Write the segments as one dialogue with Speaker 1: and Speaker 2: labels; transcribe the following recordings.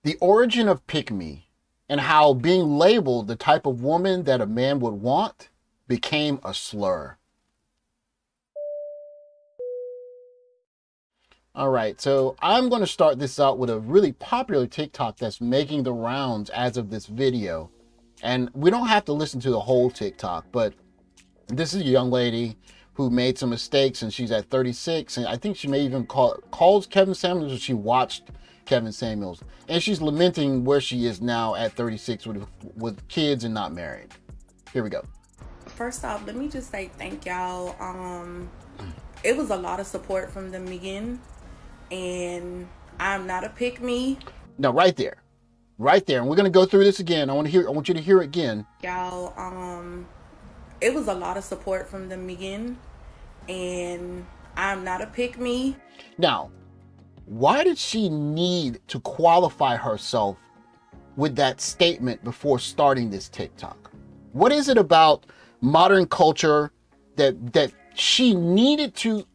Speaker 1: The origin of pick me and how being labeled the type of woman that a man would want became a slur. All right, so I'm going to start this out with a really popular TikTok that's making the rounds as of this video. And we don't have to listen to the whole TikTok, but this is a young lady who made some mistakes and she's at 36. And I think she may even calls Kevin Samuels, or she watched Kevin Samuels. And she's lamenting where she is now at 36 with kids and not married. Here we go.
Speaker 2: First off, let me just say thank y'all. It was a lot of support from the beginning. And I'm not a pick me.
Speaker 1: No, right there. Right there. And we're going to go through this again. I want you to hear it again.
Speaker 2: Y'all, it was a lot of support from the beginning. And I'm not a pick me.
Speaker 1: Now, why did she need to qualify herself with that statement before starting this TikTok? What is it about modern culture that she needed to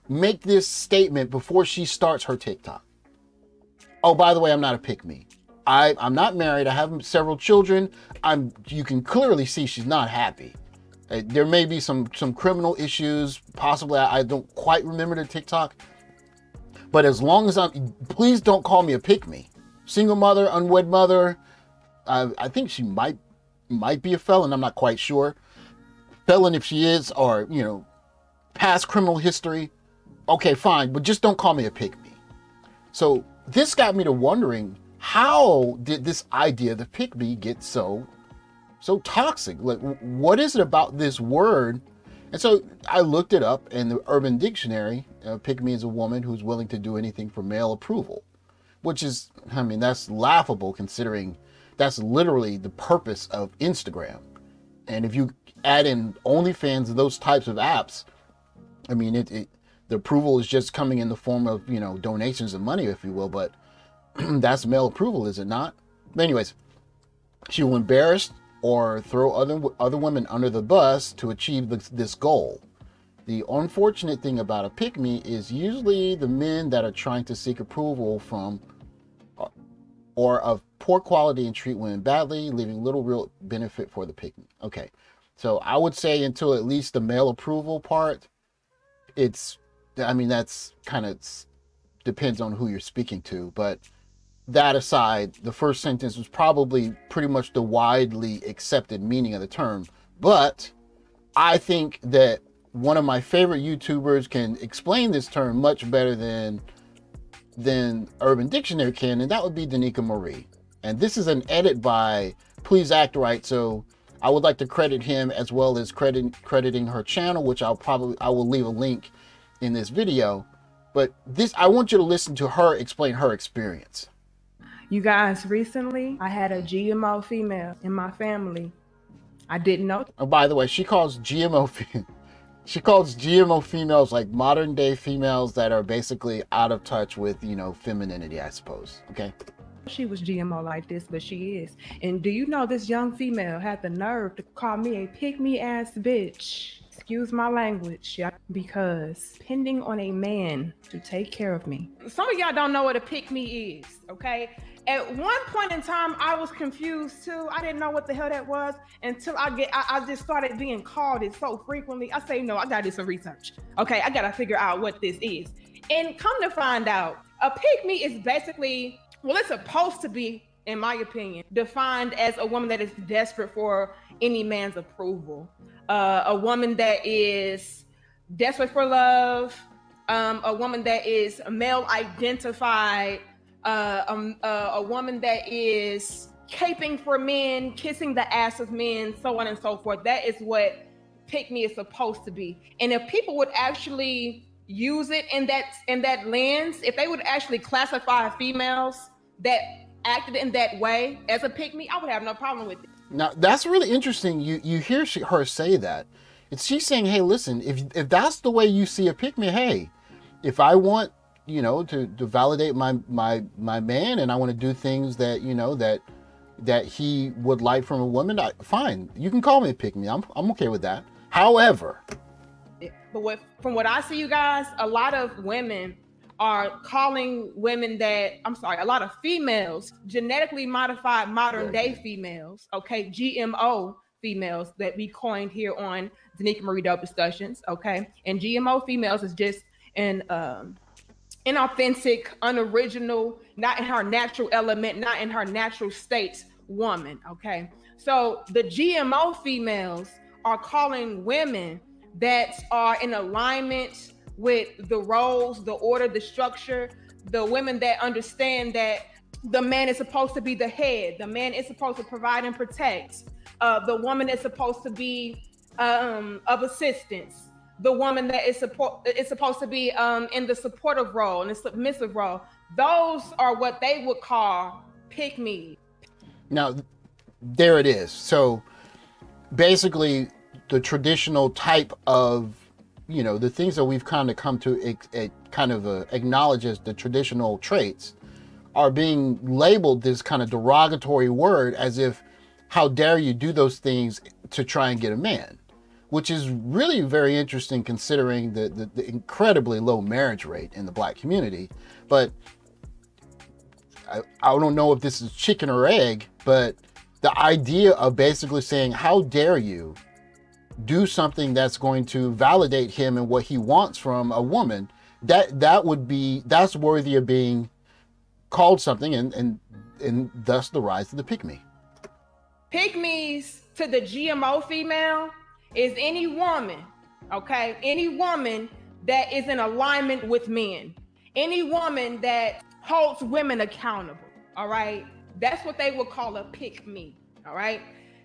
Speaker 1: make this statement before she starts her TikTok? Oh, by the way, I'm not a pick me. I'm not married. I have several children. You can clearly see she's not happy. There may be some criminal issues. Possibly, I don't quite remember the TikTok. But as long as please don't call me a pick me. Single mother, unwed mother. I think she might be a felon. I'm not quite sure. Felon if she is, or, you know, past criminal history. Okay, fine, but just don't call me a pick me. So this got me to wondering, how did this idea of the pick me get so toxic? Like, what is it about this word? And so I looked it up in the Urban Dictionary. Pick me is a woman who's willing to do anything for male approval, which is, I mean, that's laughable considering that's literally the purpose of Instagram. And if you add in OnlyFans and those types of apps, I mean, the approval is just coming in the form of, you know, donations of money, if you will, but that's male approval, is it not? But anyways, she will embarrass or throw other women under the bus to achieve this goal. The unfortunate thing about a pick-me is usually the men that are trying to seek approval from or of poor quality and treat women badly, leaving little real benefit for the pick-me. Okay, so I would say until at least the male approval part, I mean, that's kind of depends on who you're speaking to. But that aside, the first sentence was probably pretty much the widely accepted meaning of the term. But I think that one of my favorite YouTubers can explain this term much better than Urban Dictionary can, and that would be Danica Marie. And this is an edit by Please Act Right, so I would like to credit him as well as crediting her channel, which I will leave a link in this video. But I want you to listen to her explain her experience.
Speaker 3: You guys, recently I had a GMO female in my family. I didn't know.
Speaker 1: Oh, by the way, she calls GMO females like modern day females that are basically out of touch with, you know, femininity, I suppose. Okay.
Speaker 3: She was GMO like this, but she is. And do you know this young female had the nerve to call me a pick-me ass bitch? Excuse my language, because depending on a man to take care of me. Some of y'all don't know what a pick-me is, okay? At one point in time, I was confused too. I didn't know what the hell that was until I just started being called it so frequently. I say, no, I gotta do some research. Okay, I gotta figure out what this is. And come to find out, a pick-me is basically, well, it's supposed to be, in my opinion, defined as a woman that is desperate for any man's approval. A woman that is desperate for love, a woman that is male identified, a woman that is caping for men, kissing the ass of men, so on and so forth. That is what pick me is supposed to be. And if people would actually use it in that lens, if they would actually classify females that acted in that way as a pick me, I would have no problem with it.
Speaker 1: Now, that's really interesting. You hear her say that. She's saying, hey, listen, if that's the way you see a pick me, hey, if I want, you know, to validate my man, and I want to do things that, you know, that he would like from a woman, fine, you can call me a pick me. I'm okay with that. However,
Speaker 3: but from what I see, you guys, a lot of women are calling women that, a lot of females, genetically modified modern day females, okay, GMO females that we coined here on Danica Marie Dope Discussions, okay? And GMO females is just an inauthentic, unoriginal, not in her natural element, not in her natural state woman, okay? So the GMO females are calling women that are in alignment with the roles, the order, the structure, the women that understand that the man is supposed to be the head, the man is supposed to provide and protect, the woman is supposed to be of assistance, the woman that is supposed to be in the supportive role and the submissive role. Those are what they would call pick-me.
Speaker 1: Now, there it is. So basically, the traditional type of, you know, the things that we've kind of come to acknowledge as the traditional traits are being labeled this kind of derogatory word, as if, how dare you do those things to try and get a man, which is really very interesting considering the incredibly low marriage rate in the Black community. But I don't know if this is chicken or egg, but the idea of basically saying, how dare you do something that's going to validate him and what he wants from a woman, that's worthy of being called something, and thus the rise of the pick-me.
Speaker 3: Pick-me's to the GMO female is any woman, okay? Any woman that is in alignment with men. Any woman that holds women accountable, all right? That's what they would call a pick-me, all right?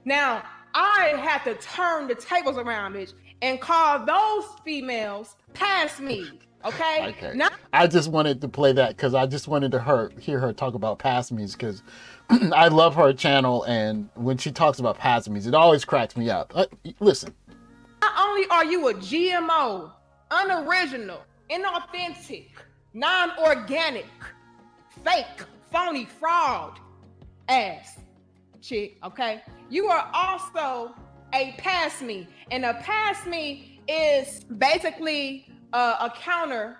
Speaker 3: Now, I had to turn the tables around, bitch, and call those females past me, okay?
Speaker 1: Okay. Now, I just wanted to play that because I just wanted to hear her talk about past me's, because I love her channel, and when she talks about past me's, it always cracks me up. Listen.
Speaker 3: Not only are you a GMO, unoriginal, inauthentic, non-organic, fake, phony, fraud ass chick, okay? You are also a pass me, and a pass me is basically a counter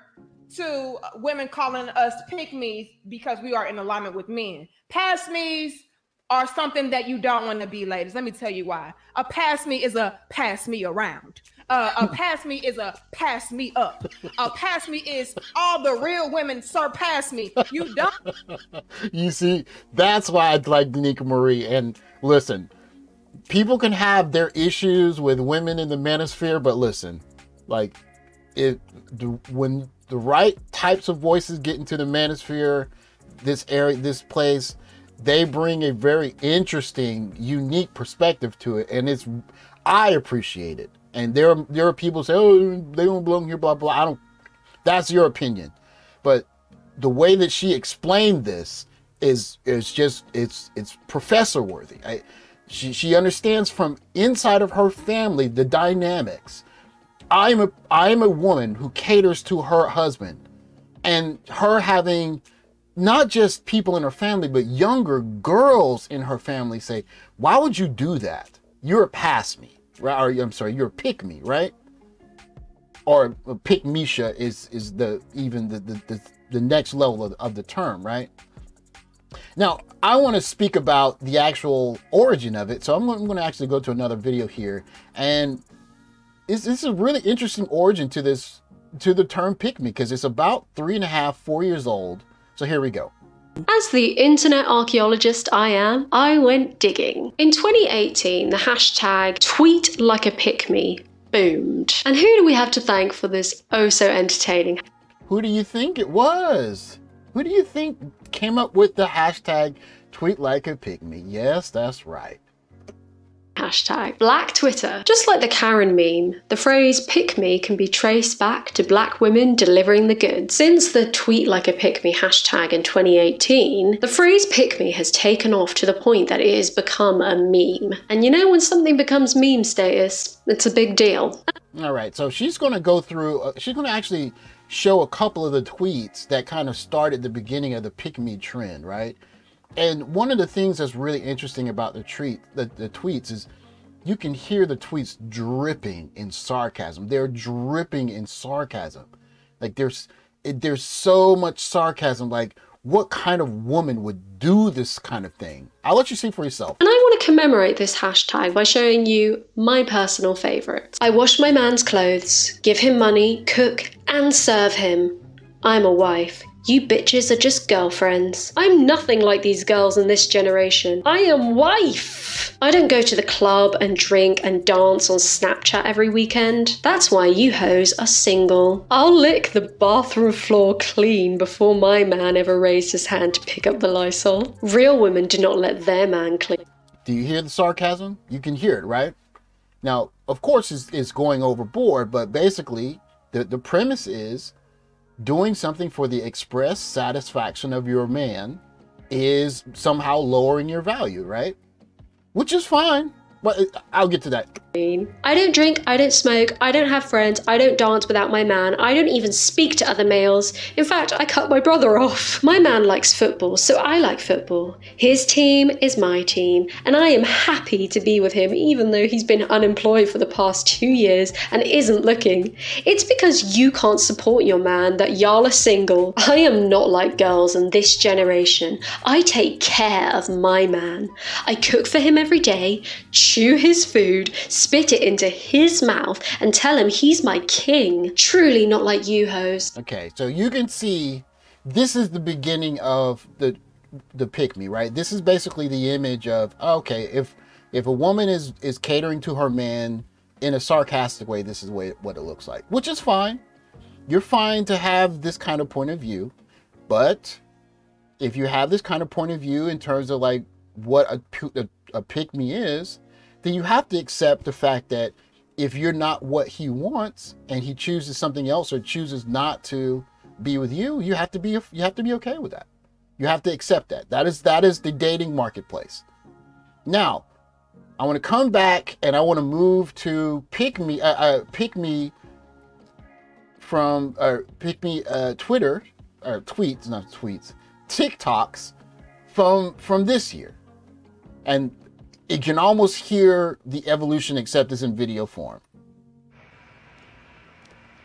Speaker 3: to women calling us pick me's because we are in alignment with men. Pass me's are something that you don't want to be, ladies. Let me tell you why. A pass me is a pass me around. A pass me is a pass me up. A pass me is all the real women surpass me. You don't.
Speaker 1: You see, that's why I like Danica Marie. And listen, people can have their issues with women in the manosphere, but listen, like, when the right types of voices get into the manosphere, this area, this place, they bring a very interesting, unique perspective to it, and I appreciate it. And there are people who say, oh, they don't belong here, blah blah. That's your opinion, but the way that she explained this is just it's professor worthy. She understands from inside of her family the dynamics. I am a woman who caters to her husband, and her having not just people in her family, but younger girls in her family say, why would you do that? You're a pass me, right? Or I'm sorry, you're a pick me, right? Or pick Misha is the next level of the term, right? Now, I want to speak about the actual origin of it. So I'm going to actually go to another video here, and this is a really interesting origin to the term pick me, because it's about 3.5, 4 years old. So here we go.
Speaker 4: As the internet archaeologist I am, I went digging. In 2018, the hashtag tweet like a pick me boomed. And who do we have to thank for this oh so entertaining?
Speaker 1: Who do you think it was? Who do you think came up with the hashtag tweet like a pick me? Yes, that's right.
Speaker 4: Hashtag Black Twitter. Just like the Karen meme, the phrase pick me can be traced back to Black women delivering the goods. Since the tweet like a pick me hashtag in 2018, the phrase pick me has taken off to the point that it has become a meme. And you know, when something becomes meme status, it's a big deal.
Speaker 1: All right, so she's going to go through, she's going to actually show a couple of the tweets that kind of started the beginning of the pick me trend, right? And one of the things that's really interesting about the tweets is you can hear the tweets dripping in sarcasm. They're dripping in sarcasm. Like there's so much sarcasm. Like, what kind of woman would do this kind of thing? I'll let you see for yourself.
Speaker 4: And I want to commemorate this hashtag by showing you my personal favourites. I wash my man's clothes, give him money, cook and serve him. I'm a wife. You bitches are just girlfriends. I'm nothing like these girls in this generation. I am wife. I don't go to the club and drink and dance on Snapchat every weekend. That's why you hoes are single. I'll lick the bathroom floor clean before my man ever raised his hand to pick up the Lysol. Real women do not let their man clean.
Speaker 1: Do you hear the sarcasm? You can hear it, right? Now, of course, it's going overboard, but basically, the premise is doing something for the express satisfaction of your man is somehow lowering your value, right? Which is fine, but I'll get to that.
Speaker 4: I don't drink, I don't smoke, I don't have friends, I don't dance without my man, I don't even speak to other males. In fact, I cut my brother off. My man likes football, so I like football. His team is my team, and I am happy to be with him even though he's been unemployed for the past 2 years and isn't looking. It's because you can't support your man that y'all are single. I am not like girls in this generation. I take care of my man. I cook for him every day, chew his food, spit it into his mouth and tell him he's my king. Truly not like you hoes.
Speaker 1: Okay, so you can see this is the beginning of the pick me, right? This is basically the image of, okay, if a woman is catering to her man in a sarcastic way, this is what it looks like, which is fine. You're fine to have this kind of point of view, but if you have this kind of point of view in terms of like what a pick me is, then you have to accept the fact that if you're not what he wants and he chooses something else or chooses not to be with you, you have to be okay with that. You have to accept that. That is the dating marketplace. Now, I want to come back and I want to move to pick me Twitter or tweets, not tweets, TikToks from this year. And you can almost hear the evolution, except it's in video form.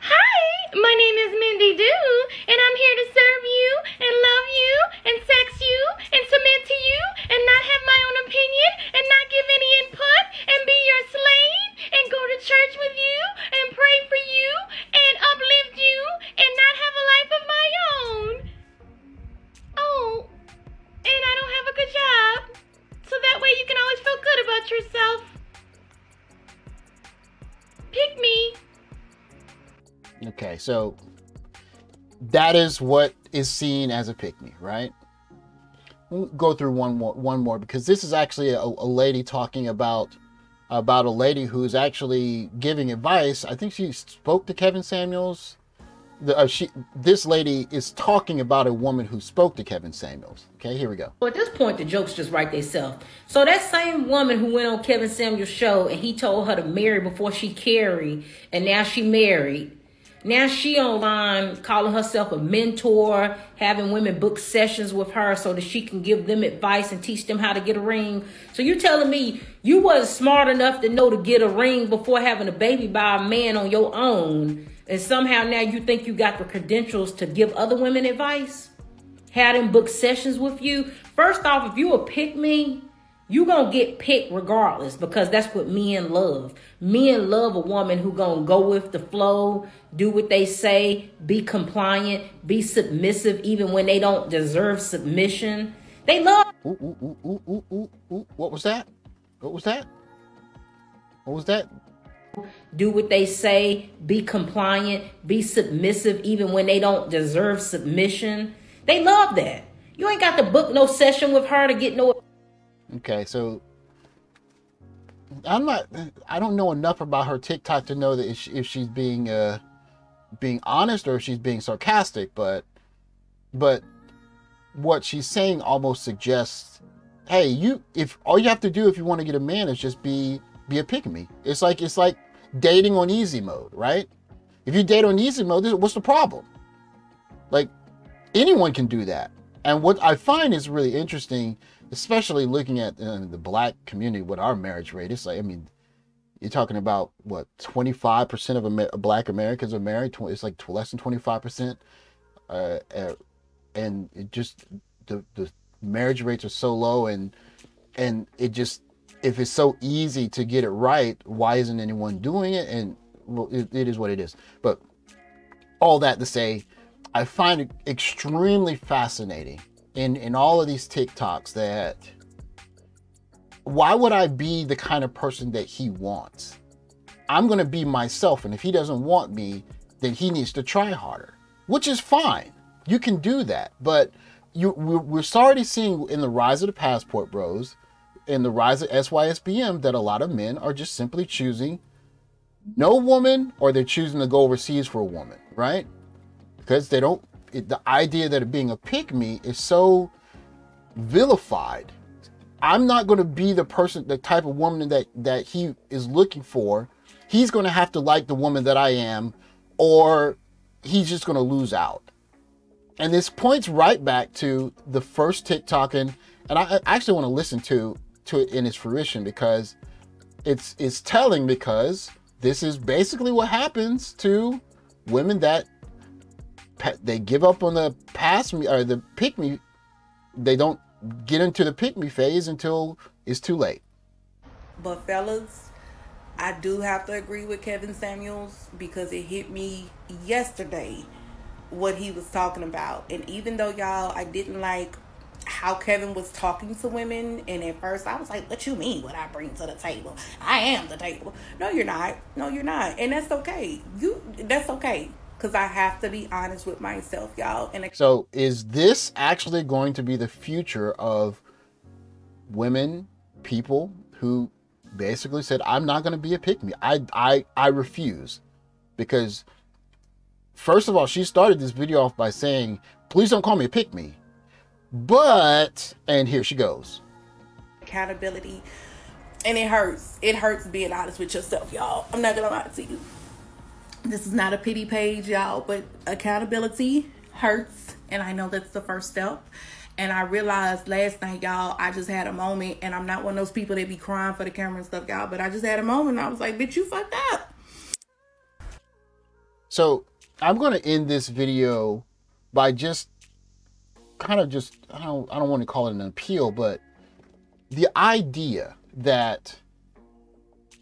Speaker 5: Hi, my name is Mindy Doo, and I'm here to serve you and love you and sex you and submit to you and not have my own opinion and not give any input and be your slave and go to church with you and pray for you and uplift you and not have a life of my own. Oh, and I don't have a good job. So that way you can always feel good about yourself. Pick me.
Speaker 1: Okay, so that is what is seen as a pick me, right? We'll go through one more because this is actually a lady talking about a lady who's actually giving advice. I think she spoke to Kevin Samuels. This lady is talking about a woman who spoke to Kevin Samuels. Okay, here we go.
Speaker 6: Well, at this point, the jokes just write themselves. So that same woman who went on Kevin Samuels' show and he told her to marry before she carried, and now she married. Now she online calling herself a mentor, having women book sessions with her so that she can give them advice and teach them how to get a ring. So you telling me you wasn't smart enough to know to get a ring before having a baby by a man on your own, and somehow now you think you got the credentials to give other women advice? Have them book sessions with you? First off, if you a pick me, you gonna get picked regardless, because that's what men love. Men love a woman who gonna go with the flow, do what they say, be compliant, be submissive even when they don't deserve submission. They love.
Speaker 1: What was that? What was that? What was that?
Speaker 6: Do what they say, be compliant, be submissive even when they don't deserve submission. They love that. You ain't got to book no session with her to get no.
Speaker 1: Okay, so I don't know enough about her TikTok to know that if she's being honest or if she's being sarcastic, but what she's saying almost suggests, hey, if all you have to do if you want to get a man is just be a pick-me. It's like dating on easy mode, right? If you date on easy mode, what's the problem? Like, anyone can do that. And what I find is really interesting, especially looking at the black community with our marriage rate, it's like, I mean, you're talking about what, 25% of black Americans are married. It's like less than 25%. and it just the marriage rates are so low, and it just, if it's so easy to get it right, why isn't anyone doing it? And well, it is what it is. But all that to say, I find it extremely fascinating in all of these TikToks that why would I be the kind of person that he wants? I'm going to be myself, and if he doesn't want me, then he needs to try harder, which is fine. You can do that, but we're already seeing in the rise of the passport bros, in the rise of SYSBM, that a lot of men are just simply choosing no woman, or they're choosing to go overseas for a woman, right? Because they don't, the idea that being a pick-me is so vilified. I'm not going to be the person, the type of woman that he is looking for. He's going to have to like the woman that I am, or he's just going to lose out. And this points right back to the first TikTok, and I actually want to listen to it in its fruition, because it's telling, because this is basically what happens to women that they give up on the pass me or the pick me. They don't get into the pick me phase until it's too late.
Speaker 2: But fellas, I do have to agree with Kevin Samuels, because it hit me yesterday what he was talking about. And even though, y'all, I didn't like how Kevin was talking to women, and at first I was like, what you mean what I bring to the table? I am the table. No, you're not. No, you're not. And that's okay. That's okay. Because I have to be honest with myself, y'all. And
Speaker 1: so is this actually going to be the future of women, people who basically said, I'm not going to be a pick-me. I refuse. Because first of all, she started this video off by saying, please don't call me a pick-me. But, and here she goes.
Speaker 2: Accountability. And it hurts. It hurts being honest with yourself, y'all. I'm not going to lie to you. This is not a pity page, y'all, but accountability hurts. And I know that's the first step. And I realized last night, y'all, I just had a moment, and I'm not one of those people that be crying for the camera and stuff, y'all, but I just had a moment, and I was like, bitch, you fucked up.
Speaker 1: So I'm going to end this video by just kind of just, I don't want to call it an appeal, but the idea that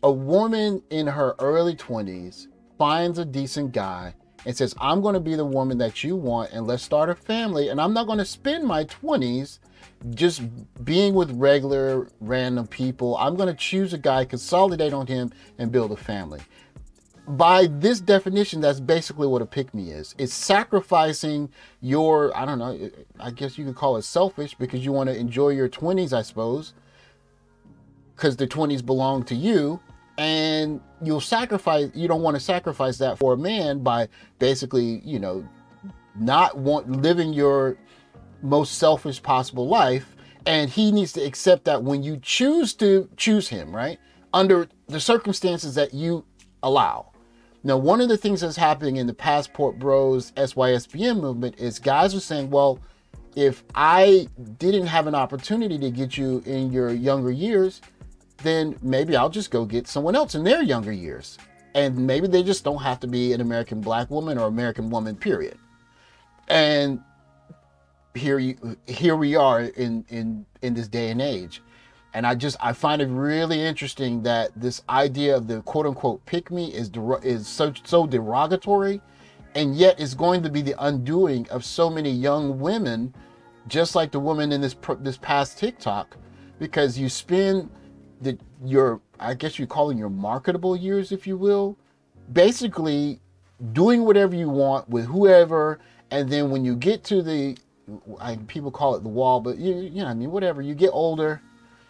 Speaker 1: a woman in her early 20s finds a decent guy and says, I'm going to be the woman that you want, and let's start a family, and I'm not going to spend my 20s just being with regular random people. I'm going to choose a guy, consolidate on him, and build a family. By this definition, that's basically what a pick-me is. It's sacrificing your, I don't know, I guess you could call it selfish, because you want to enjoy your 20s, I suppose, because the 20s belong to you. And you don't want to sacrifice that for a man by basically, you know, living your most selfish possible life. And he needs to accept that when you choose to choose him, right, under the circumstances that you allow. Now, one of the things that's happening in the Passport Bros SYSBM movement is guys are saying, well, if I didn't have an opportunity to get you in your younger years, then maybe I'll just go get someone else in their younger years. And maybe they just don't have to be an American black woman or American woman, period. And here we are in this day and age. And I find it really interesting that this idea of the quote unquote pick me is so derogatory, and yet it's going to be the undoing of so many young women, just like the woman in this past TikTok, because you spend I guess you call it your marketable years, if you will, basically doing whatever you want with whoever, and then when you get to people call it the wall, but you know, I mean, whatever, you get older,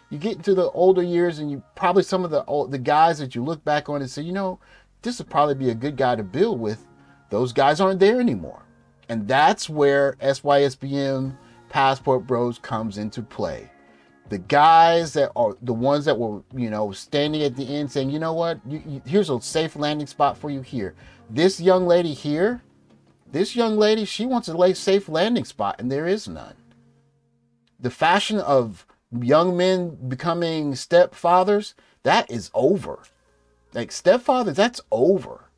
Speaker 1: you get into the older years, and you probably some of the guys that you look back on and say, you know, this would probably be a good guy to build with. Those guys aren't there anymore, and that's where SYSBM Passport Bros comes into play. The guys that are the ones that were, you know, standing at the end saying, you know what, here's a safe landing spot for you here. This young lady here, she wants a safe landing spot, and there is none. The fashion of young men becoming stepfathers, that is over. Like stepfathers, that's over.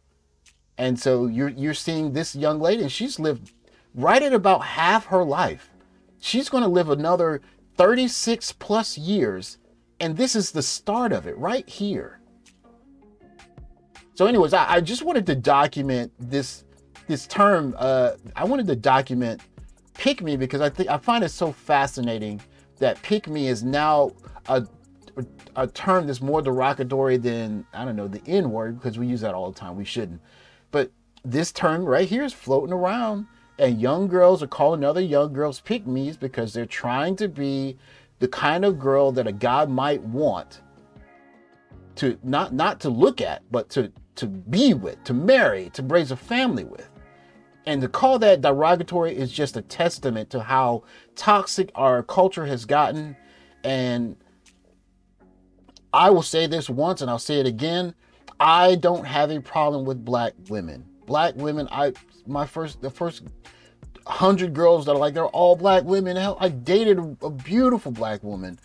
Speaker 1: And so you're seeing this young lady, and she's lived right at about half her life. She's going to live another 36 plus years. And this is the start of it right here. So anyways, I just wanted to document this term. I wanted to document pick me because I find it so fascinating that pick me is now a term that's more derogatory than, I don't know, the N word, because we use that all the time. We shouldn't. But this term right here is floating around, and young girls are calling other young girls pick me's because they're trying to be the kind of girl that a guy might want to not to look at, but to be with, to marry, to raise a family with. And to call that derogatory is just a testament to how toxic our culture has gotten. And I will say this once and I'll say it again. I don't have a problem with black women. Black women, the first 100 girls that are like, they're all black women. Hell, I dated a beautiful black woman.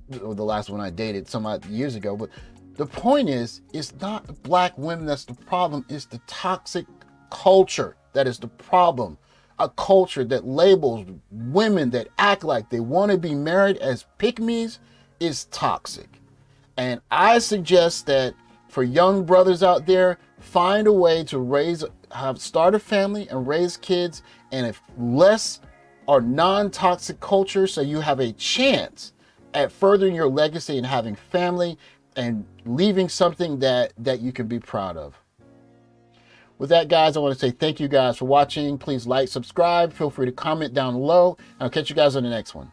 Speaker 1: The last one I dated some odd years ago. But the point is, it's not black women that's the problem. It's the toxic culture that is the problem. A culture that labels women that act like they want to be married as pick-me's is toxic. And I suggest that for young brothers out there, find a way to start a family and raise kids in a less or non-toxic culture, so you have a chance at furthering your legacy and having family and leaving something that you can be proud of. With that, guys, I want to say thank you guys for watching. Please like, subscribe, feel free to comment down below, and I'll catch you guys on the next one.